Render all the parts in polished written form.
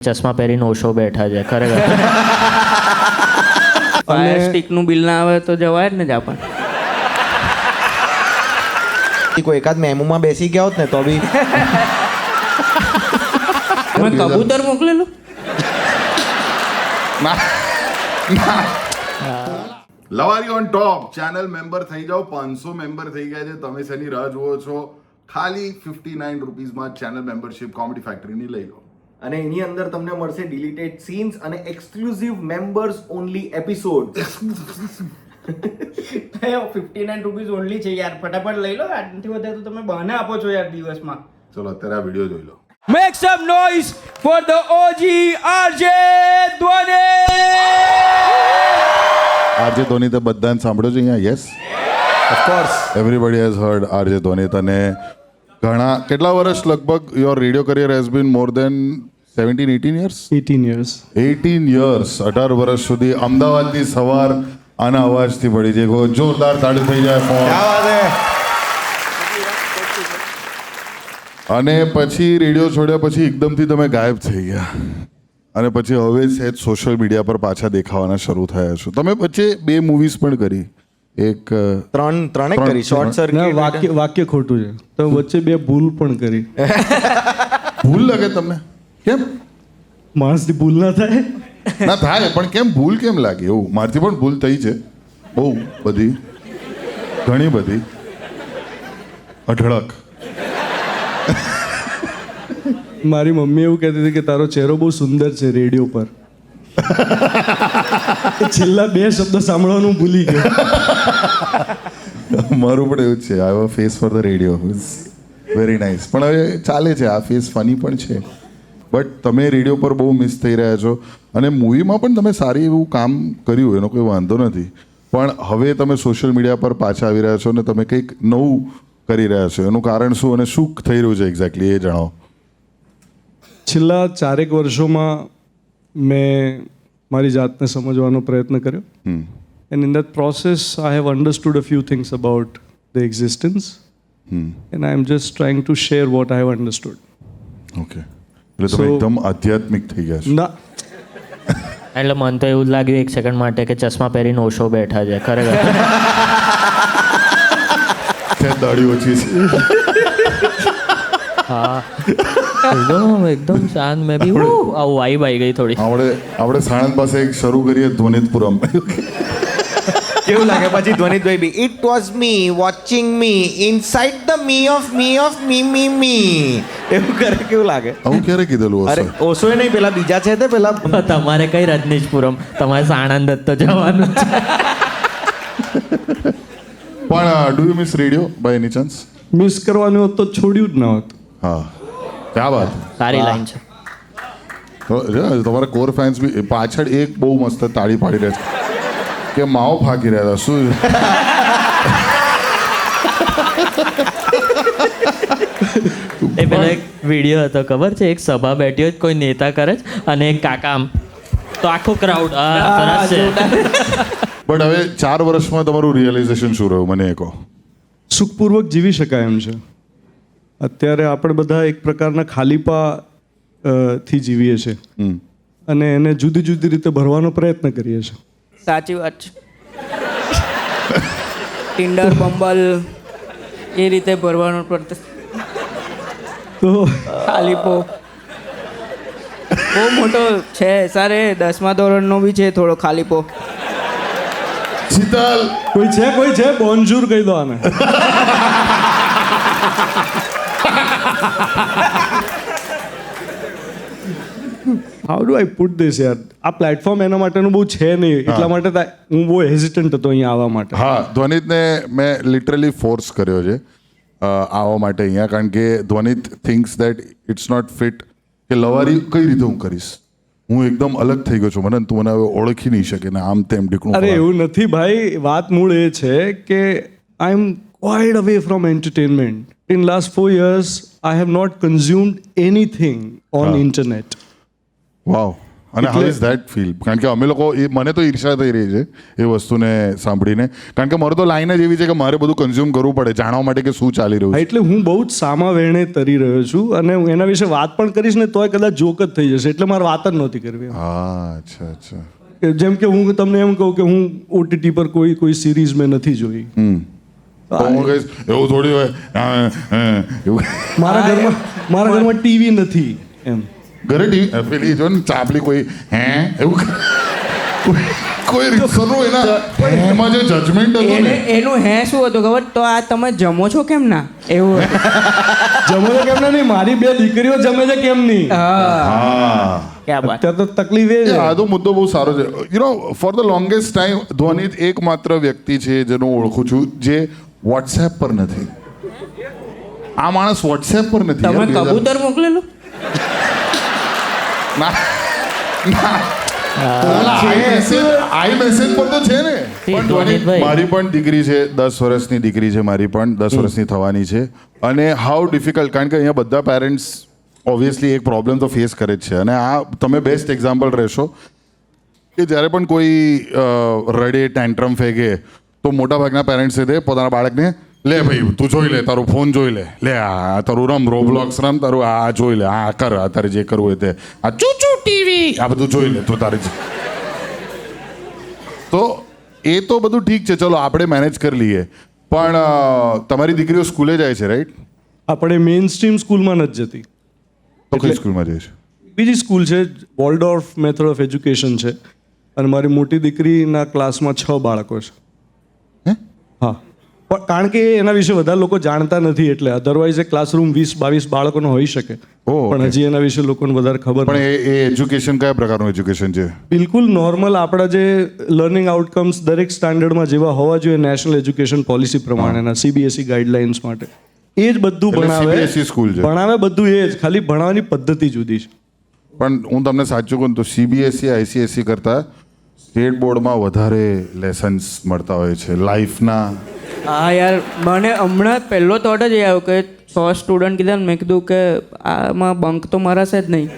ચશ્મા પહેરીને ઓશો બેઠા છે ખરેખર. ફાયર સ્ટિકનું બિલ ના આવે તો જવાય જ ને જાપાન. કોઈ એકાદ મેમુમાં બેસી ગયા હોત ને તો બી મેં કબૂતર મોકલેલું. લવારી ઓન ટોપ ચેનલ મેમ્બર થઈ જાઓ. 500 મેમ્બર થઈ ગયા છે. તમે શેની રાહ જુઓ છો? ખાલી 59 રૂપીઝમાં ચેનલ મેમ્બરશિપ કોમેડી ફેક્ટરીની લઈ લો. અને એની અંદર તમને મળશે ડિલીટેડ સીન્સ અને exclusive members only episode. 59 rupees only છે યાર, ફટાફટ લઈ લો. આનાથી વધારે તો તમે બહાને આપો છો યાર દિવસમાં. ચલો અત્યારે આ વિડીયો જોઈ લો. Make some noise for the OG RJ Dhoni. RJ Dhoni તો બધાને સાંભળ્યો છે અહીંયા? Yes, of course everybody has heard RJ Dhoni. તને ઘણા કેટલા વર્ષ લગભગ your radio career has been more than 17-18 years? 18 years. 18 years 18 વર્ષ સુધી અમદાવાદની સવાર આના અવાજથી પડી જાય. જોરદાર તાળી થઈ જાય ફોન. અને પછી રેડિયો છોડ્યા પછી એકદમથી તમે ગાયબ થઈ ગયા અને પછી હવે સહેજ સોશિયલ મીડિયા પર પાછા દેખાવાના શરૂ થયા છો. તમે વચ્ચે 2 મૂવીઝ પણ કરી. એક ત્રણે કરી શોર્ટ ના, સર્કિટ. વાક્ય ખોટું છે. તો વચ્ચે 2 ભૂલ પણ કરી. ભૂલ લાગે તમને? કેમ માણસની ભૂલ ના થાય. ના થાય, પણ કેમ ભૂલ કેમ લાગે? એવું મારથી પણ ભૂલ થઈ છે, બહુ બધી, ઘણી બધી, અઢળક. મારી મમ્મી એવું કહેતી હતી કે તારો ચહેરો બહુ સુંદર છે રેડિયો પર. છેલ્લા 2 શબ્દ સાંભળવાનું ભૂલી ગયો. મારું પણ એવું જ છે. I have a face for the radio. Very nice. પણ હવે ચાલે છે, આ ફેસ ફની પણ છે. બટ તમે રેડિયો પર બહુ મિસ થઈ રહ્યા છો અને મૂવીમાં પણ તમે સારી એવું કામ કર્યું, એનો કોઈ વાંધો નથી. પણ હવે તમે સોશિયલ મીડિયા પર પાછા આવી રહ્યા છો અને તમે કંઈક નવું કરી રહ્યા છો. એનું કારણ શું અને શું થઈ રહ્યું છે એક્ઝેક્ટલી એ જણાવો. છેલ્લા 4 વર્ષોમાં મેં મારી જાતને સમજવાનો પ્રયત્ન કર્યો. And in that process, I have understood a few things about the existence. And I am just trying to share what I have understood. Okay, એટલે તમે એકદમ આધ્યાત્મિક થઈ ગયા છો. ના, એટલે મને તો એવું જ લાગ્યું એક સેકન્ડ માટે કે ચશ્મા પહેરીને ઓશો બેઠા છે ખરેખર. ત્યાં દાઢી ઓછી છે. હા, એકદમ શાંત. મેં બી આવું વાઈબ આવી ગઈ થોડી. આપણે સાણંદ પાસે એક શરૂ કરીએ ધ્વનિતપુરમ. કેવું લાગે પછી ધ્વનિતભાઈ બી? It was me watching me inside the me of me. એવું કરે કેવું લાગે? આવું ક્યારે કીધેલું? અરે ઓશોય નહીં, પેલા બીજા છે તે પેલા. તમારે કઈ રજનીશપુરમ, તમારે સાણંદ જ તો જવાનું છે. પણ do you miss radio by any chance? Miss કરવાનું હોત તો છોડ્યું જ ના હોત. હા, ક્યાં વાત. સારી લાઈન છે. તમારા કોર ફેન્સ બી પાછળ એક બહુ મસ્ત તાળી પાડી રહ્યા છે કે માવો ફાંકી રહ્યા હતા. શું એ પેલો એક વિડીયો હતો ખબર છે? એક સભા બેઠી હોય, કોઈ નેતા કરે છે અને એક કાકા આમ, તો આખો ક્રાઉડ સરસ છે. બટ હવે 4 વર્ષમાં તમારું રિયલાઇઝેશન શું રહ્યું મને એ કહો. સુખપૂર્વક જીવી શકાય એમ છે. અત્યારે આપણે બધા એક પ્રકારના ખાલીપા થી જીવીએ છીએ અને એને જુદી જુદી રીતે ભરવાનો પ્રયત્ન કરીએ છીએ. સાચી વાત છે. ટિન્ડર, બંબલ એ રીતે ભરવાનો પડતો. તો ખાલીપો બહુ મોટો છે સારે. 10મા ધોરણનો બી છે થોડો ખાલીપો. શીતલ, કોઈ છે બોનજુર કહી દો આને. How do I put this યાર? આ પ્લેટફોર્મ એના માટેનું બહુ છે નહીં, એટલા માટે હું બહુ હેઝિટન્ટ હતો અહીંયા આવવા માટે. હા, ધ્વનિતને મેં લિટરલી ફોર્સ કર્યો છે આવવા માટે અહીંયા, કારણ કે Dhvanit thinks that it's not fit કે લવારી કઈ રીતે હું કરીશ. હું એકદમ અલગ થઈ ગયો છું, મને તું મને હવે ઓળખી નહીં શકે ને આમ તેમ ઢીકણું. અરે એવું નથી ભાઈ, વાત મૂળ એ છે કે આઈ એમ quite away from entertainment. In last 4 years, I have not consumed anything on internet. વાવ, અને હાઉ ઇઝ ધેટ ફીલ? કારણ કે અમે લોકો મને તો ઈર્ષા થઈ રહી છે એ વસ્તુને સાંભળીને, કારણ કે મારે તો લાઈન જ એવી છે કે મારે બધું કન્ઝ્યુમ કરવું પડે જાણવા માટે કે શું ચાલી રહ્યું હા, છે. એટલે હું બહુ જ સામા વેણે તરી રહ્યો છું અને હું એના વિશે વાત પણ કરીશ ને તોય કદાચ જોક જ થઈ જશે, એટલે મારે વાત જ નહોતી કરવી. હા, અચ્છા. જેમ કે હું તમને એમ કહું કે હું OTT પર કોઈ સિરીઝ મેં નથી જોઈ. તો હું કહીશ એવું થોડી હોય એવું. મારા ઘરમાં ટીવી નથી એમ. ઘરે પેલી જો ને ચાપલી કોઈ હે એવું કોઈ રીતસરનું એના એમાં જે જજમેન્ટ હતું ને એનું હે શું હતું ખબર? તો આ તમે જમો છો કેમ ના એવું. જમે છે કેમ નહીં, મારી 2 દીકરીઓ જમે છે કેમ નહીં. હા, ક્યાં બાત. અત્યારે તો તકલીફ એ છે. આ તો મુદ્દો બહુ સારો છે. You know for the longest time ધ્વનિ એકમાત્ર વ્યક્તિ છે જેને હું ઓળખું છું જે વોટ્સએપ પર નથી. આ માણસ વોટ્સએપ પર નથી. તમે કબૂતર મોકલેલું? આઈ મેસેજ પર તો છે ને. પણ ધ્વનિતભાઈ. મારી પણ દીકરી છે, 10 વર્ષની દીકરી છે મારી પણ, 10 વર્ષની થવાની છે. અને હાઉ ડિફિકલ્ટ, કારણ કે અહીંયા બધા પેરેન્ટ્સ ઓબ્વિયસલી એક પ્રોબ્લેમ તો ફેસ કરે જ છે. અને આ તમે બેસ્ટ એક્ઝામ્પલ રહેશો કે જ્યારે પણ કોઈ રડે ટેન્ટ્રમ ફેંકે તો મોટાભાગના પેરેન્ટ્સે તે પોતાના બાળકને લે ભાઈ તું જોઈ લે, તારું ફોન જોઈ લે આ તારું રમ રોબ્લોક્સ રમ, તારું આ જોઈ લે, આ કર, આ તારે જે કરવું હોય તે, આ ચૂચુ ટીવી આ બધું જોઈ લે તું તારે જ. તો એ તો બધું ઠીક છે, ચલો આપણે મેનેજ કરી લઈએ. પણ તમારી દીકરીઓ સ્કૂલે જાય છે રાઈટ? આપણે મેઇન સ્ટ્રીમ સ્કૂલમાં નથી જતી. તો કઈ સ્કૂલમાં જાય છે? બીજી સ્કૂલ છે, વોલ્ડોર્ફ મેથડ ઓફ એજ્યુકેશન છે, અને મારી મોટી દીકરીના ક્લાસમાં 6 બાળકો છે. હે? હા, પણ કારણ કે એના વિશે વધારે લોકો જાણતા નથી, એટલે અધરવાઇઝ એ ક્લાસરૂમ 20-22 બાળકોનો હોઈ શકે, પણ હજી એના વિશે લોકોને વધારે ખબર પણ નથી. એ એજ્યુકેશન કયા પ્રકારનું એજ્યુકેશન છે? બિલકુલ નોર્મલ આપણા જે લર્નિંગ આઉટકમ્સ દરેક સ્ટાન્ડર્ડમાં જેવા હોવા જોઈએ નેશનલ એજ્યુકેશન પોલિસી પ્રમાણેના CBSE ગાઈડલાઇન્સ માટે, એ જ બધું એટલે ભણાવે. CBSE સ્કૂલ છે. ભણાવે બધું એ જ, ખાલી ભણાવવાની પદ્ધતિ જુદી છે. પણ હું તમને સાચું કહું તો CBSE ICSE કરતાં સ્ટેટ બોર્ડમાં વધારે લેસન્સ મળતા હોય છે લાઈફના. હા યાર, મને હમણાં પહેલો થોટ જ એ આવ્યો કે 100 સ્ટુડન્ટ કીધા ને, મેં કીધું કે આમાં બંક તો મારાશે જ નહીં.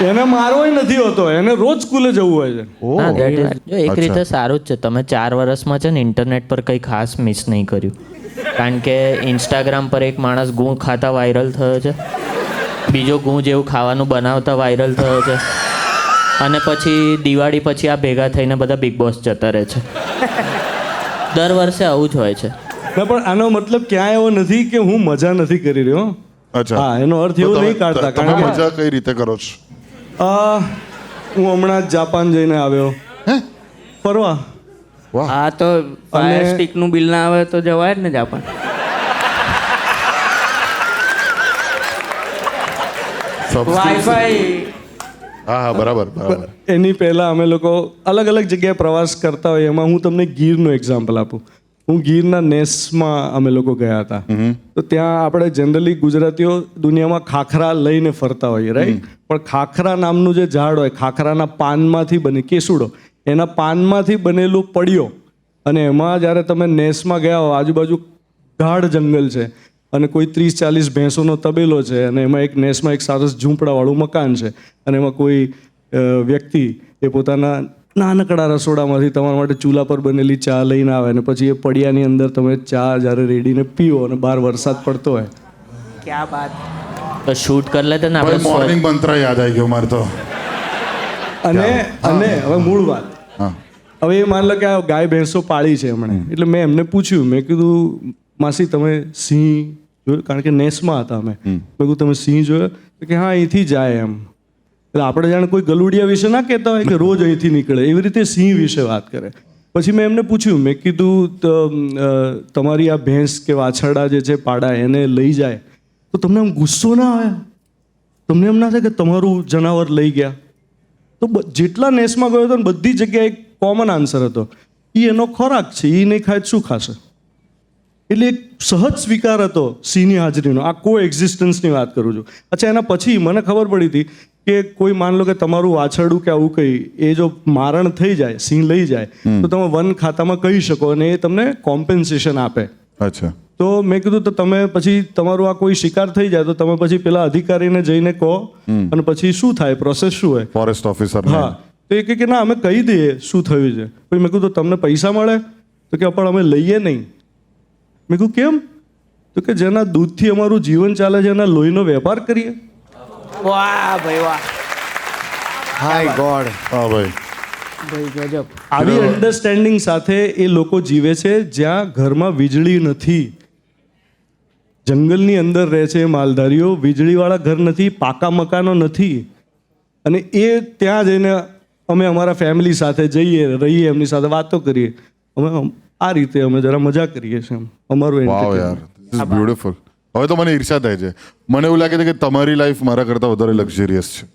એને મારવો નથી હોતો, એને રોજ સ્કૂલે જવું હોય છે. ના, that is- જો એક અચ્છા. રીતે સારું જ છે. તમે 4 વર્ષમાં છે ને ઇન્ટરનેટ પર કંઈ ખાસ મિસ નહીં કર્યું. કારણ કે ઇન્સ્ટાગ્રામ પર એક માણસ ગું ખાતા વાયરલ થયો છે, બીજો ગું જેવું ખાવાનું બનાવતા વાયરલ થયો છે, અને પછી દિવાળી પછી આ ભેગા થઈને બધા બિગ બોસ જતા રહે છે. દર વર્ષે આવું જ હોય છે. ના, પણ આનો મતલબ ક્યાંય એવો નથી કે હું મજા નથી કરી રહ્યો. અચ્છા. હા, એનો અર્થ તો એવો તમે- નહીં કાઢતા. તમે કારણ કે મજા કઈ રીતે કરો છો? હું હમણાં જ જાપાન જઈને આવ્યો ફરવા. વાહ. હા, તો ફાયર સ્ટિકનું બિલ ના આવે તો જવાય જ ને જાપાન. વાઈફાઈ. હા બરાબર. એની પહેલાં અમે લોકો અલગ અલગ જગ્યાએ પ્રવાસ કરતા હોય, એમાં હું તમને ગીરનું એક્ઝામ્પલ આપું. હું ગીરના નેસમાં અમે લોકો ગયા હતા. તો ત્યાં આપણે જનરલી ગુજરાતીઓ દુનિયામાં ખાખરા લઈને ફરતા હોઈએ રાઈટ, પણ ખાખરા નામનું જે ઝાડ હોય, ખાખરાના પાનમાંથી બને કેસુડો, એના પાનમાંથી બનેલું પડિયો, અને એમાં જ્યારે તમે નેસમાં ગયા હો, આજુબાજુ ગાઢ જંગલ છે અને કોઈ 30-40 ભેંસોનો તબેલો છે, અને એમાં એક નેસમાં એક સરસ ઝૂંપડાવાળું મકાન છે, અને એમાં કોઈ વ્યક્તિ એ પોતાના નાનકડા રસોડામાંથી તમારા માટે ચૂલા પર બનેલી ચા લઈને આવે, અને પછી એ પડિયાની અંદર તમે ચા જ્યારે રેડીને પીવો અને બહાર વરસાદ પડતો હોય. ક્યાં બાત. તો શૂટ કરી લેતે ને આપણે મોર્નિંગ મંત્ર યાદ આવી ગયો મારે તો. અને હવે મૂળ વાત, હા. હવે એ માન લો કે આ ગાય ભેંસો પાળી છે એમણે, એટલે મેં એમને પૂછ્યું, મેં કીધું માસી તમે સિંહ જોયું? કારણ કે નેસમાં હતા અમે. મેં કીધું તમે સિંહ જોયો? તો કે હા, અહીંથી જાય એમ. એટલે આપણે જાણે કોઈ ગલુડિયા વિશે ના કહેતા હોય કે રોજ અહીંથી નીકળે, એવી રીતે સિંહ વિશે વાત કરે. પછી મેં એમને પૂછ્યું, મેં કીધું તમારી આ ભેંસ કે વાછરડા જે છે પાડા, એને લઈ જાય તો તમને આમ ગુસ્સો ના આવે? તમને એમ ના થાય કે તમારું જનાવર લઈ ગયા? તો જેટલા નેસમાં ગયો હતો ને બધી જગ્યાએ એક કોમન આન્સર હતો, એ એનો ખોરાક છે, એ નહીં ખાય તો શું ખાશે? એટલે એક સહજ સ્વીકાર હતો સિંહની હાજરીનો. આ કો એક્ઝિસ્ટન્સની વાત કરું છું. અચ્છા, એના પછી મને ખબર પડી હતી કે કોઈ માન લો કે તમારું વાછરડું કે આવું કંઈ એ જો મારણ થઈ જાય, સિંહ લઈ જાય, તો તમે વન ખાતામાં કહી શકો અને એ તમને કોમ્પેન્સેશન આપે. અચ્છા. તો મેં કીધું તો તમે પછી તમારું આ કોઈ શિકાર થઈ જાય તો તમે પછી પેલા અધિકારીને જઈને કહો અને પછી શું થાય, પ્રોસેસ શું હોય? ફોરેસ્ટ ઓફિસર હા, તો એ કહે કે ના અમે કહી દઈએ શું થયું છે. પછી મેં કીધું તમને પૈસા મળે? તો કે પણ અમે લઈએ નહીં. મેં કીધું કેમ? તો કે જેના દૂધથી અમારું જીવન ચાલે છે એના લોહીનો વેપાર કરીએ. વાહ ભાઈ વાહ, હાય ગોડ. હા ભાઈ, ભાઈ ગજબ. આવી અન્ડરસ્ટેન્ડિંગ સાથે એ લોકો જીવે છે જ્યાં ઘરમાં વીજળી નથી. જંગલની અંદર રહે છે એ માલધારીઓ, વીજળીવાળા ઘર નથી, પાકા મકાનો નથી. અને એ ત્યાં જઈને અમે અમારા ફેમિલી સાથે જઈએ, રહીએ, એમની સાથે વાતો કરીએ. અમે આ રીતે અમે જરા મજા કરીએ છીએ. અમારું વાવ યાર, ધીસ ઇઝ બ્યુટીફુલ. હવે તો મને ઈર્ષા થાય છે. મને એવું લાગે છે કે તમારી લાઈફ મારા કરતાં વધારે લક્ઝરિયસ છે.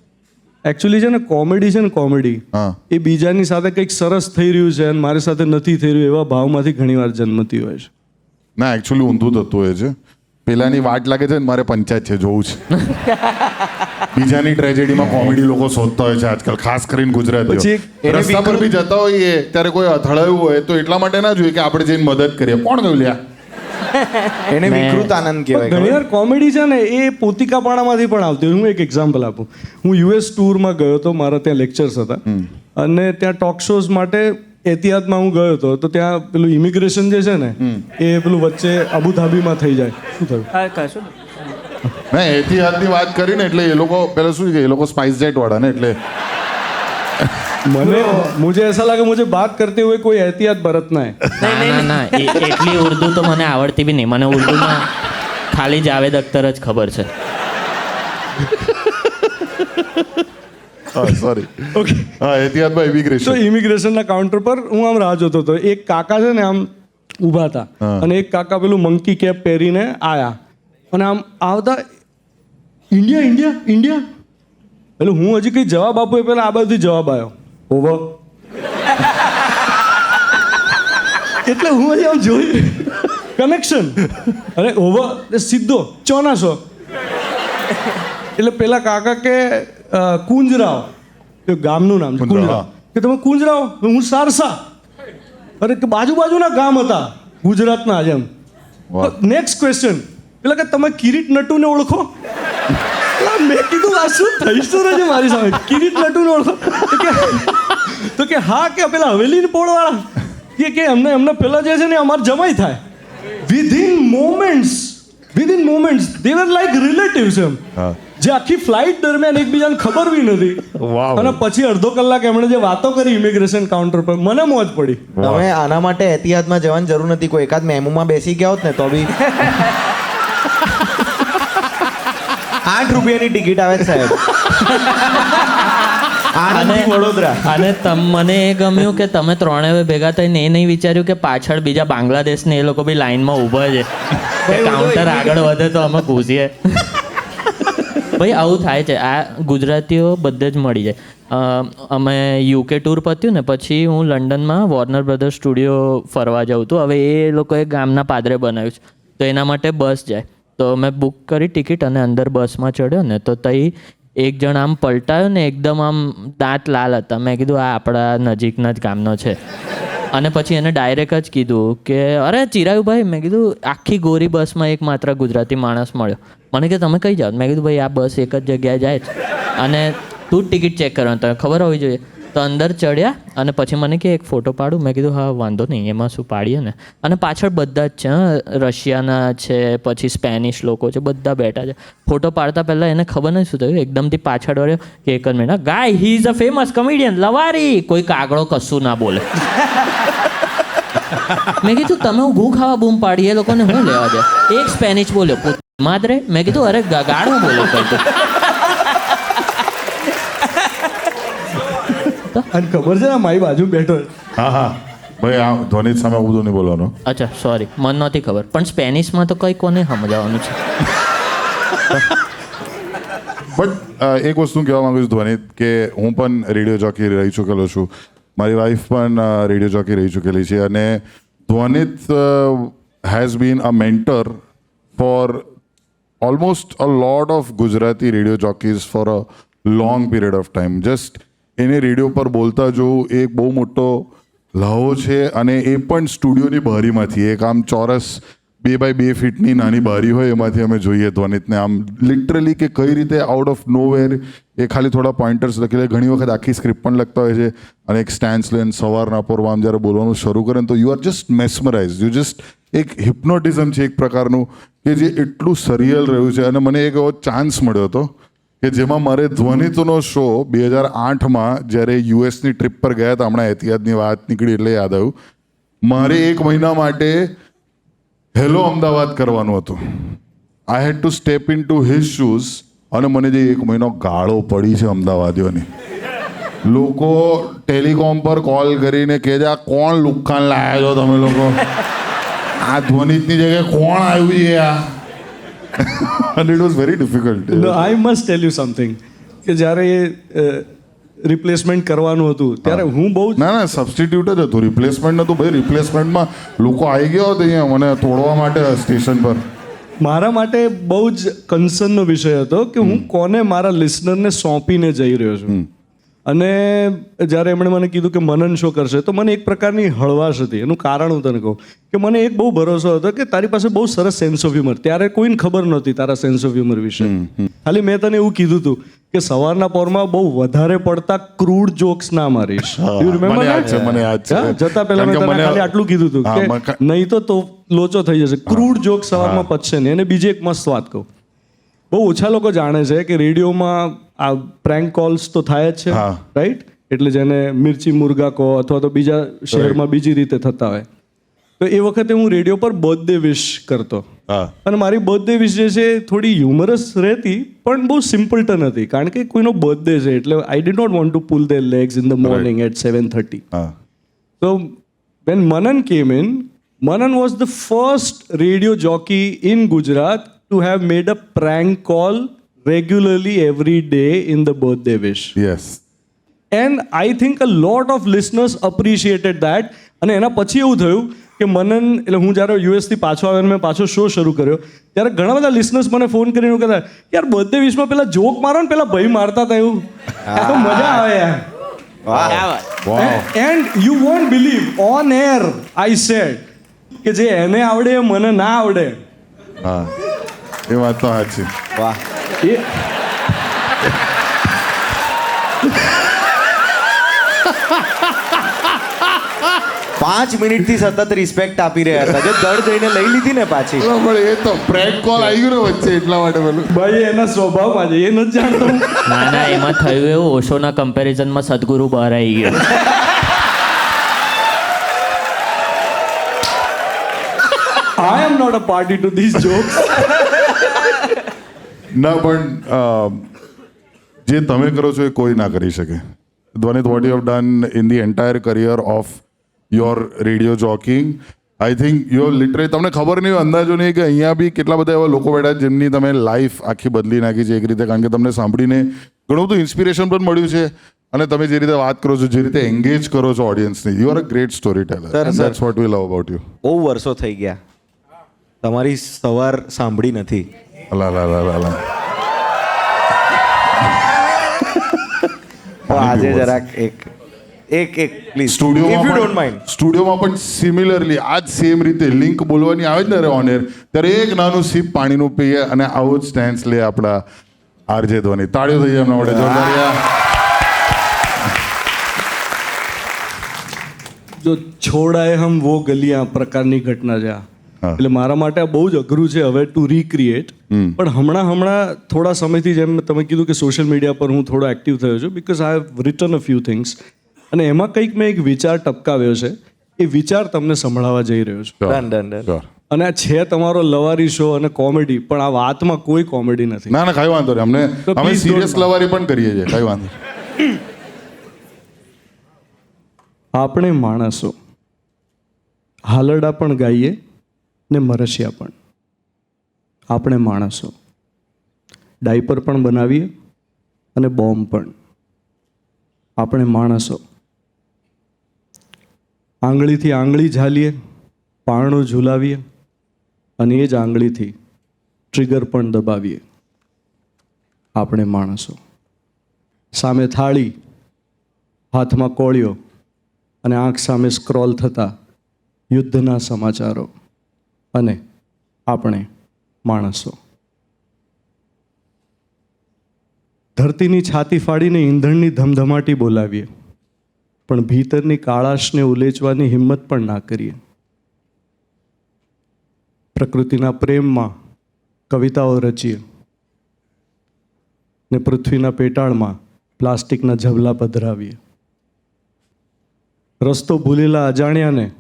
એકચ્યુઅલી છે ને કોમેડી છે ને કોમેડી, હા, એ બીજાની સાથે કંઈક સરસ થઈ રહ્યું છે અને મારી સાથે નથી થઈ રહ્યું એવા ભાવમાંથી ઘણીવાર જન્મતી હોય છે. ના એકચ્યુઅલી ઊંધું થતું હોય છે. પેલાની વાટ લાગે છે ને મારે પંચાયત છે જોવું છે. બીજાની ટ્રેજેડીમાં કોમેડી લોકો શોધતા હોય છે આજકાલ, ખાસ કરીને ગુજરાતીઓ. પછી રસ્તા પર બી જતા હોઈએ ત્યારે કોઈ અથડાયું હોય તો એટલા માટે ના જોઈએ કે આપણે જઈને મદદ કરીએ. કોણ ગયું લ્યા? એને વિકૃત આનંદ કહેવાય. ઘણીવાર કોમેડી છે ને એ પોતિકાપાણામાંથી પણ આવતી હોય. હું એક એક્ઝામ્પલ આપું. હું યુએસ ટૂરમાં ગયો હતો, મારા ત્યાં લેક્ચર્સ હતા અને ત્યાં ટોક શોઝ માટે એહતિયાતમાં હું ગયો હતો. તો ત્યાં પેલું ઇમિગ્રેશન જે છે ને એ પેલું વચ્ચે અબુધાબીમાં થઈ જાય. શું થયું? હા કશું ના એહતિયાતની વાત કરીને એટલે એ લોકો પેલા શું છે કે એ લોકો સ્પાઇસ જેટ વાળા ને એટલે मुझे ऐसा लगा मुझे बात करते हुए कोई एहतियात बरतना है. ના એટલી ઉર્દુ તો મને આવડતી બી નહીં. મને ઉર્દુમાં ખાલી જાવેદ અખ્તર જ ખબર છે. સોરી. ઓકે, હા, એહતિયાતમાં તો ઇમિગ્રેશન. ઇમિગ્રેશનના કાઉન્ટર પર હું આમ રાહ જોતો હતો. એક કાકા છે ને આમ ઊભા હતા અને એક કાકા પેલું મંકી કેપ પહેરીને આયા અને આમ આવતા ઇન્ડિયા ઇન્ડિયા ઇન્ડિયા. એટલે હું હજી કંઈ જવાબ આપું એ પહેલાં આ બાજુથી જવાબ આવ્યો, ઓવર. એટલે હું હજી આમ જોઈ કનેક્શન અને ઓવર સીધો 400. એટલે પેલા કાકા કે કુંજરાવ, એ ગામનું નામ છે કુંજરાવ. કે તમે કુંજરાવ? હું સારસા. અરે કે બાજુના ગામ હતા ગુજરાતના જેમ. નેક્સ્ટ ક્વેશ્ચન, પેલા કે તમે કિરીટ નટુને ઓળખો? મેં કીધું આ શું થઈશું છે મારી સામે, કિરીટ નટુને ઓળખો? તો કે હા, કે પેલા હવેલીને પોળવાળા, કે એમને પેલા જે છે ને અમારે જમાઈ થાય. Within moments they were like relatives એમ, જે આખી ફ્લાઇટ દરમિયાન એકબીજાને ખબર બી નથી. અને પછી અડધો કલાક એમણે જે વાતો કરી ઇમિગ્રેશન કાઉન્ટર પર, મને મોજ પડી. તમે આના માટે એહતિયાતમાં જવાની જરૂર નથી. કોઈ એકાદ મેમુમાં બેસી ગયા હોત ને તો બી 8 રૂપિયાની ટિકિટ આવે છે સાહેબ. આણંદથી વડોદરા. અને મને એ ગમ્યું કે તમે ત્રણેય ભેગા થઈને એ નહીં વિચાર્યું કે પાછળ બીજા બાંગ્લાદેશને એ લોકો બી લાઈનમાં ઊભા છે કે કાઉન્ટર આગળ વધે તો અમે ઘૂસીએ. ભાઈ આવું થાય છે. આ ગુજરાતીઓ બધે જ મળી જાય. અમે યુકે ટૂર પત્યું ને પછી હું લંડનમાં વોર્નર બ્રધર્સ સ્ટુડિયો ફરવા જાઉં હતું. હવે એ લોકોએ ગામના પાદરે બનાવ્યું છે તો એના માટે બસ જાય. તો મેં બુક કરી ટિકિટ અને અંદર બસમાં ચડ્યો ને તો તઈ એક જણ આમ પલટાયો ને એકદમ આમ દાંત લાલ હતા. મેં કીધું આ આપણા નજીકના જ ગામનો છે. અને પછી એને ડાયરેક્ટ જ કીધું કે અરે ચિરાયુભાઈ, મેં કીધું આખી ગોરી બસમાં એક માત્ર ગુજરાતી માણસ મળ્યો. મને કે તમે કઈ જાઓ? મેં કીધું ભાઈ આ બસ એક જ જગ્યાએ જાય છે અને તું જ ટિકિટ ચેક કરવાનું, તને ખબર હોવી જોઈએ. તો અંદર ચડ્યા અને પછી મને કે એક ફોટો પાડું. મેં કીધું હા વાંધો નહીં, એમાં શું પાડીએ ને. અને પાછળ બધા જ છે, રશિયાના છે, પછી સ્પેનિશ લોકો છે, બધા બેઠા છે. ફોટો પાડતા પહેલાં એને ખબર નહીં શું થયું, એકદમથી પાછળ વળ્યો કે એક જ minute, guy he is a famous comedian Lavari. કોઈ કાગડો કશું ના બોલે. મેં કીધું તમે ઊભું ખાવા બૂમ પાડી, એ લોકોને હું લેવા દે. એક સ્પેનિશ બોલ્યો માદરે. મેં કીધું અરે ગાળું બોલો કઈ. અને ખબર છે ને મારી બાજુ બેઠો. હા હા ભાઈ, આ ધ્વનિત સામે બધું નહીં બોલવાનું. અચ્છા સોરી, મને નહોતી ખબર. પણ સ્પેનિશમાં તો કઈ કોને સમજાવવાનું છે. બટ એક વસ્તુ કહેવા માંગુ છું ધ્વનિત, કે હું પણ રેડિયો જોકી રહી ચૂકેલો છું, મારી વાઈફ પણ રેડિયો જોકી રહી ચૂકેલી છે. અને Dhvanit has been a mentor for almost a lot of Gujarati radio jockeys for a long period of time. Just એને રેડિયો પર બોલતા જોવું એ બહુ મોટો લહાવો છે. અને એ પણ સ્ટુડિયોની બહારીમાંથી એક આમ ચોરસ 2x2 ફીટની નાની બારી હોય એમાંથી અમે જોઈએ ધ્વનિતને આમ લિટરલી કે કઈ રીતે આઉટ ઓફ નો વેર એ ખાલી થોડા પોઈન્ટર્સ લખી લે. ઘણી વખત આખી સ્ક્રિપ્ટ પણ લખતા હોય છે અને એક સ્ટેન્સ લઈને સવારના પોરમાં આમ જ્યારે બોલવાનું શરૂ કરે ને તો you are just mesmerise. You just એક હિપ્નોટિઝમ છે એક પ્રકારનું કે જે એટલું સરિયલ રહ્યું છે. અને મને એક એવો ચાન્સ મળ્યો હતો કે જેમાં મારે ધ્વનિતનો શો 2008માં જ્યારે યુએસની ટ્રીપ પર ગયા હતા, હમણાં એહતિયાતની વાત નીકળી એટલે યાદ આવ્યું, મારે 1 મહિના માટે હેલો અમદાવાદ કરવાનું હતું. I had to step in to his shoes. અને મને જે 1 મહિનો ગાળો પડી છે અમદાવાદીઓની, લોકો ટેલિકોમ પર કોલ કરીને કહે છે આ કોણ લુખ્ખાન લાયા છો તમે લોકો, આ ધ્વનિતની જગ્યાએ કોણ આવ્યું છે આ. And it was very difficult. No, I must tell you something કે જ્યારે એ રિપ્લેસમેન્ટ કરવાનું હતું ત્યારે હું બહુ જ ના સબસ્ટિટ્યુટ જ હતું, રિપ્લેસમેન્ટ નહોતું ભાઈ. રિપ્લેસમેન્ટમાં લોકો આવી ગયો હતો અહીંયા મને તોડવા માટે સ્ટેશન પર. મારા માટે બહુ જ કન્સર્નનો વિષય હતો કે હું કોને મારા લિસનરને સોંપીને જઈ રહ્યો છું. અને જ્યારે એમણે મને કીધું કે મનન શો કરશે તો મને એક પ્રકારની હળવાશ હતી. એનું કારણ હું તને કહું કે મને એક બહુ ભરોસો હતો કે તારી પાસે બહુ સરસ સેન્સ ઓફ હ્યુમર. ત્યારે કોઈને ખબર નહોતી તારા સેન્સ ઓફ હ્યુમર વિશે. ખાલી મેં તને એવું કીધું હતું કે સવારના પોરમાં બહુ વધારે પડતા ક્રૂડ જોક્સ ના મારીશ. You remember મને યાદ that? છે, મને યાદ છે. હા, જતા પહેલા મેં તને ખાલી આટલું કીધું હતું કે નહીં તો લોચો થઈ જશે. ક્રૂડ જોક્સ સવારમાં પચશે નહીં. અને બીજી એક મસ્ત વાત કહું, બહુ ઓછા લોકો જાણે છે કે રેડિયોમાં આ પ્રેન્ક કોલ્સ તો થાય જ છે, રાઈટ? એટલે જેને મિર્ચી મુર્ગા કહો અથવા તો બીજા શહેરમાં બીજી રીતે થતા હોય. તો એ વખતે હું રેડિયો પર બર્થડે વિશ કરતો. અને મારી બર્થડે વિશ જે છે થોડી હ્યુમરસ રહેતી પણ બહુ સિમ્પલટન હતી. કારણ કે કોઈનો બર્થડે છે એટલે I did not want to pull their legs in the morning at 7:30. So when Manan came in, Manan was the first radio jockey in Gujarat to have made a prank call regularly every day in the birthday wish. Yes. And I think a lot of listeners appreciated that. અને એના પછી એવું થયું કે મનન, એટલે હું જ્યારે યુએસથી પાછો આવ્યો મેં પાછો શો શરૂ કર્યો ત્યારે ઘણા બધા લિસનર્સ મને ફોન કરીને એવું કહેતા યાર બર્થડે વિશમાં પેલા જોક મારો ને પેલા ભાઈ મારતા હતા એવું, આ તો મજા આવે યાર. And you won't believe, on air I said કે જે એને આવડે એ મને ના આવડે. હા, એ વાત તો સાચી. વાહ. એ 5 મિનિટથી સતત રિસ્પેક્ટ આપી રહ્યા હતા. જો દર્દ જઈને લઈ લીધી ને પાછી. પણ એ તો પ્રેન્ક કોલ આવી ગયો ને વચ્ચે એટલા માટે પેલું. ભાઈ એના સ્વભાવમાં છે, એ નથી જાણતો. ના એમાં થયું એવું, ઓશોના કમ્પેરિઝનમાં સદગુરુ બહાર આવી ગયો. I am not a party to these jokes. ના પણ જે તમે કરો છો એ કોઈ ના કરી શકે. Dhvanit, what you have done in the entire career of your radio joking, I think you literally, તમને ખબર નહીં, અંદાજો નહીં કે અહીંયા બી કેટલા બધા એવા લોકો બેઠા જેમની તમે લાઈફ આખી બદલી નાખી છે એક રીતે. કારણ કે તમને સાંભળીને ઘણું બધું ઇન્સ્પિરેશન પણ મળ્યું છે. અને તમે જે રીતે વાત કરો છો, જે રીતે એન્ગેજ કરો છો ઓડિયન્સની, you are a great storyteller. That's what we love about you. બહુ વર્ષો થઈ ગયા તમારી સવાર સાંભળી નથી. આજે જરાક એક પ્લીઝ સ્ટુડિયોમાં પણ સિમિલરલી આ જ સેમ રીતે લિંક બોલવાની આવે જ ને ઓન એર, ત્યારે એક નાનું સીપ પાણીનું પીએ અને આવું જ સ્ટેન્સ લે આપણા આરજે ધ્વનિ. તાળીઓ થઈ જાય એમના માટે જોરદાર. જો છોડાય હમ વો ગલિયા પ્રકારની ઘટના છે આ. એટલે મારા માટે આ બહુ જ અઘરું છે હવે ટુ રીક્રિએટ. પણ હમણાં થોડા સમયથી જેમ તમે કીધું કે સોશિયલ મીડિયા પર હું થોડો એક્ટિવ થયો છું because I have return a few things. અને એમાં કંઈક મેં એક વિચાર ટપકાવ્યો છે. એ વિચાર તમને સંભળાવવા જઈ રહ્યો છું. અને આ છે તમારો લવારી શો અને કોમેડી, પણ આ વાતમાં કોઈ કોમેડી નથી. ના કઈ વાંધો નહીં, અમે સિરિયસ લવારી પણ કરીએ છીએ, કઈ વાંધો. આપણે માણસો હાલરડા પણ ગાઈએ ને મરસિયા પણ. આપણે માણસો ડાયપર પણ બનાવીએ અને બોમ્બ પણ. આપણે માણસો આંગળીથી આંગળી ઝાલીએ, પારણું ઝૂલાવીએ અને એ જ આંગળીથી ટ્રિગર પણ દબાવીએ. આપણે માણસો સામે થાળી, હાથમાં કોળિયો અને આંખ સામે સ્ક્રોલ થતા યુદ્ધના સમાચારો અને આપણે માણસો. ધરતીની છાતી ફાડીને ઈંધણની ધમધમાટી બોલાવીએ, પણ ભીતરની કાળાશને ઉલેચવાની હિંમત પણ ના કરીએ. પ્રકૃતિના પ્રેમમાં કવિતાઓ રચીએ ને પૃથ્વીના પેટાળમાં પ્લાસ્ટિકના ઝબલા પધરાવીએ. રસ્તો ભૂલેલા અજાણ્યાને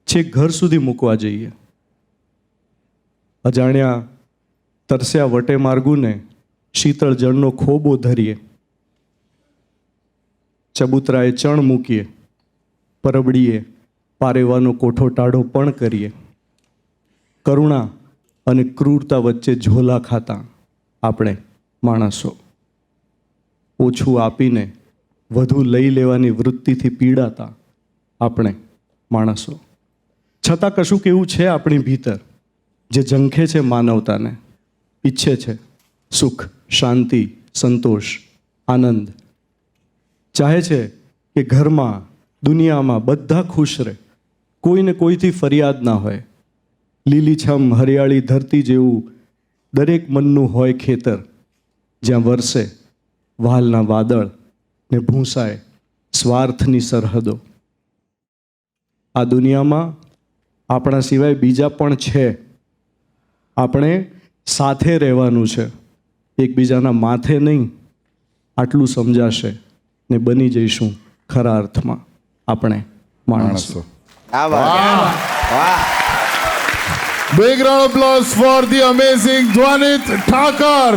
છેક ઘર સુધી મૂકવા જઈએ. અજાણ્યા તરસ્યા વટે માર્ગુને શીતળ જળનો ખોબો ધરીએ. ચબૂતરાએ ચણ મૂકીએ, પરબડીએ પારેવાનો કોઠો ટાઢો પણ કરીએ. કરુણા અને ક્રૂરતા વચ્ચે ઝોલા ખાતા આપણે માણસો. ઓછું આપીને વધુ લઈ લેવાની વૃત્તિથી પીડાતા આપણે માણસો. છતાં કશુંક એવું છે આપણી ભીતર જે ઝંખે છે માનવતાને, ઈચ્છે છે સુખ, શાંતિ, સંતોષ, આનંદ. ચાહે છે કે ઘરમાં, દુનિયામાં બધા ખુશ રહે, કોઈને કોઈથી ફરિયાદ ના હોય. લીલીછમ હરિયાળી ધરતી જેવું દરેક મનનું હોય ખેતર, જ્યાં વરસે વહાલના વાદળ ને ભૂંસાય સ્વાર્થની સરહદો. આ દુનિયામાં આપણા સિવાય બીજા પણ છે. આપણે સાથે રહેવાનું છે, એકબીજાના માથે નહીં. આટલું સમજાશે ને બની જઈશું ખરા અર્થમાં આપણે માણસો. Big round of applause for the amazing Dhwanit Thakur.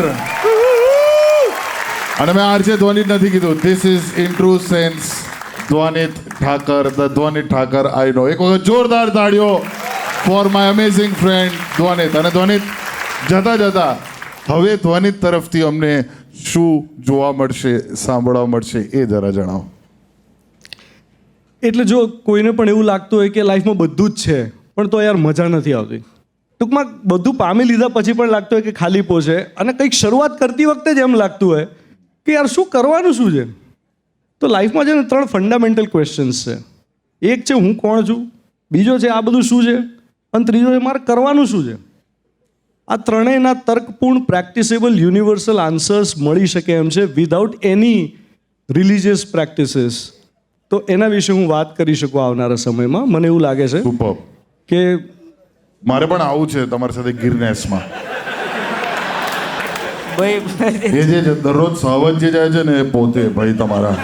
અને મેં આરજે ધ્વનિત નથી કીધું. This is in true sense Dhwanit Thakur, the Dhwanit Thakur I know. એક વખત જોરદાર તાળીઓ for my amazing friend Dhvanit. અને ધ્વનિત જતા જતા હવે ધ્વનિત તરફથી અમને શું જોવા મળશે, સાંભળવા મળશે એ જરા જણાવો. એટલે જો કોઈને પણ એવું લાગતું હોય કે લાઈફમાં બધું જ છે પણ તો યાર મજા નથી આવતી, ટૂંકમાં બધું પામી લીધા પછી પણ લાગતું હોય કે ખાલીપો છે, અને કંઈક શરૂઆત કરતી વખતે જ એમ લાગતું હોય કે યાર શું કરવાનું શું છે, તો લાઈફમાં છે ને 3 ફંડામેન્ટલ ક્વેશ્ચન્સ છે. એક છે હું કોણ છું, બીજો છે આ બધું શું છે, અને ત્રીજો છે મારે કરવાનું શું છે. આ ત્રણેયના તર્કપૂર્ણ, પ્રેક્ટિસેબલ, યુનિવર્સલ આન્સર્સ મળી શકે એમ છે વિધાઉટ એની રિલિજિયસ પ્રેક્ટિસીસ. તો એના વિશે હું વાત કરી શકું આવનારા સમયમાં. મને એવું લાગે છે સુપર કે મારે પણ આવું છે તમારી સાથે ગિરનેસમાં. ભાઈ એ જે દરરોજ સહવત જે જાય છે ને એ પોતે ભાઈ તમારા.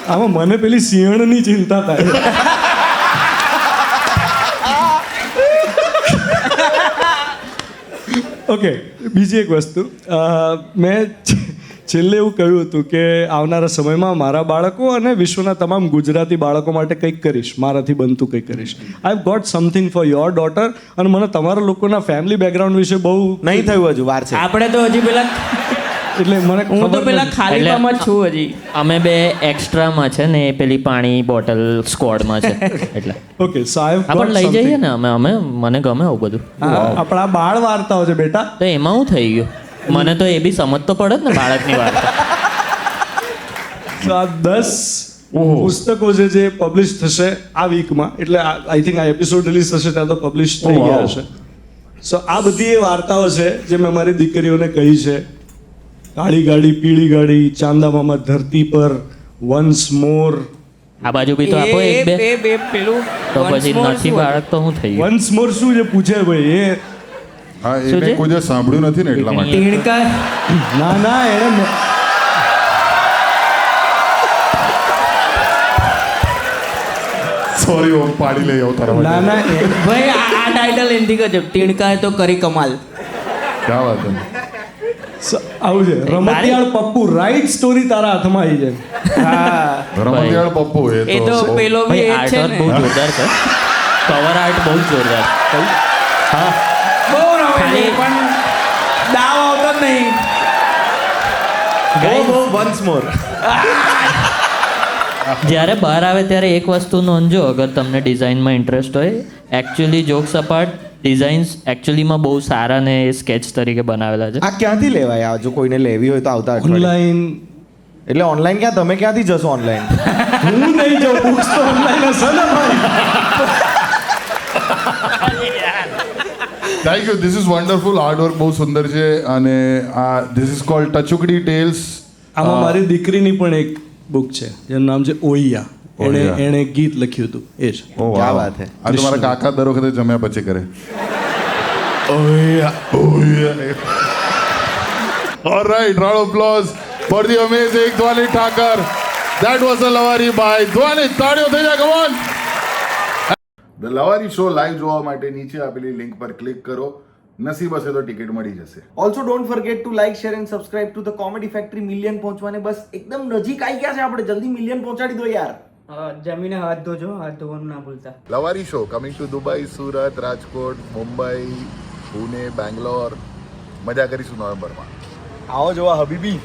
આમાં મને પેલી સિંહણની ચિંતા થાય. ઓકે, બીજી એક વસ્તુ મેં છેલ્લે એવું કહ્યું હતું કે આવનારા સમયમાં મારા બાળકો અને વિશ્વના તમામ ગુજરાતી બાળકો માટે કંઈક કરીશ, મારાથી બનતું કંઈક કરીશ. I have got something for your daughter. અને મને તમારા લોકોના ફેમિલી બેકગ્રાઉન્ડ વિશે બહુ નહીં થયું હજુ, વાર છે. આપણે તો હજી પેલા એટલે મને હું તો ખબર પેલા નથી. ખાલીપામાં જ છું હજી. અમે બે એક્સ્ટ્રામાં છે ને એ પેલી પાણી બોટલ સ્કોડમાં છે એટલે ઓકે, સો આઈ હેવ આપણે લઈ જઈએ ને અમે મને ગમે આવું બધું. આપણા બાળ વાર્તાઓ છે બેટા. તો એમાં હું થઈ ગયું, મને તો એ બી સમજ તો પડે જ ને બાળકની વાત. તો આ 10 પુસ્તકો છે જે પબ્લિશ થશે આ વીકમાં, એટલે આઈ થિંક આ એપિસોડ રિલીઝ થશે ત્યાં તો પબ્લિશ થઈ ગયા હશે. સો આ બધી એ વાર્તાઓ છે જે મેં મારી દીકરીઓને કહી છે. કાળી ગાડી, પીળી ગાડી, ચાંદા મામા ધરતી પર, વન્સ મોર. આ બાજુ બી તો આપો એક બે, બે પેલું તો once પછી more નથી શું બાળક તો હું થઈ ગયું. વન્સ મોર શું છે પૂછે ભાઈ એ. હા, શું એને છે? કોઈ દિવસ સાંભળ્યું નથી ને એટલા માટે. ટીણકા ના એને સોરી, હું પાડી લઈ આવું તારા ના માટે. ના ભાઈ આ ટાઇટલ એનથી ગજબ. ટીણકા તો કરી કમાલ. ક્યાં વાત છે. આવું છે. રમતિયાળ પપ્પુ, રાઈટ સ્ટોરી તારા હાથમાં આવી છે. હા રમતિયાળ પપ્પુ એ તો બહુ- પેલો બી ભાઈ એ જ છે આર્ટ ને. બહુ જોરદાર છે, કવર આર્ટ બહુ જોરદાર. હા, બહુ રમે છે ખાલી- પણ દાવ આવતો જ નહીં. બહુ વન્સ મોર. જ્યારે બહાર આવે ત્યારે એક વસ્તુ નોંધજો, અગર તમને ડિઝાઇનમાં ઇન્ટરેસ્ટ હોય, એકચ્યુઅલી જોક્સ અપાર્ટ ડિઝાઇન્સ એકચ્યુઅલીમાં બહુ સારા ને સ્કેચ તરીકે બનાવેલા છે. આ ક્યાંથી લેવાય? આ જો કોઈને લેવી હોય તો આવતા અઠવાડિયે. ઓનલાઈન એટલે ઓનલાઈન ક્યાં? તમે ક્યાંથી જશો ઓનલાઈન? હું નહીં જાઉં, બુક્સ તો ઓનલાઈન હશે ને ભાઈ. Thank you. This is wonderful. Hard work બહુ સુંદર છે. અને આ ધીસ ઇઝ કોલ્ડ ટચુકડી ટેલ્સ. આમાં મારી દીકરીની પણ એક બુક છે જેનું નામ છે ઓઈયા. ઓઈયા. એણે ગીત લખ્યું હતું એ જ. ક્યાં વાત હે. આ તો મારા કાકા દર વખતે જમ્યા પછી કરે. ઓયા ઓયા. Alright, round of applause for the amazing Dhvanit Thakar. That was the Lavari by Dhvanit. તાળીઓ થઈ જાય, come on. The Lavari show live જોવા માટે નીચે આપેલી લિંક પર ક્લિક કરો. નસીબ હશે તો ટિકિટ મળી જશે. Also don't forget to like share and subscribe to the comedy factory. Million પહોંચવાને બસ એકદમ નજીક આવી ગયા છે આપણે. જલ્દી મિલિયન પહોંચાડી દો યાર. જમીને હાથ ધોજો, હાથ ધોવાનું ના ભૂલતા. Lavari show coming to Dubai, Surat, Rajkot, Mumbai, Pune, Bangalore. મજા કરીશું નવેમ્બરમાં. આવો જોવા હબીબી.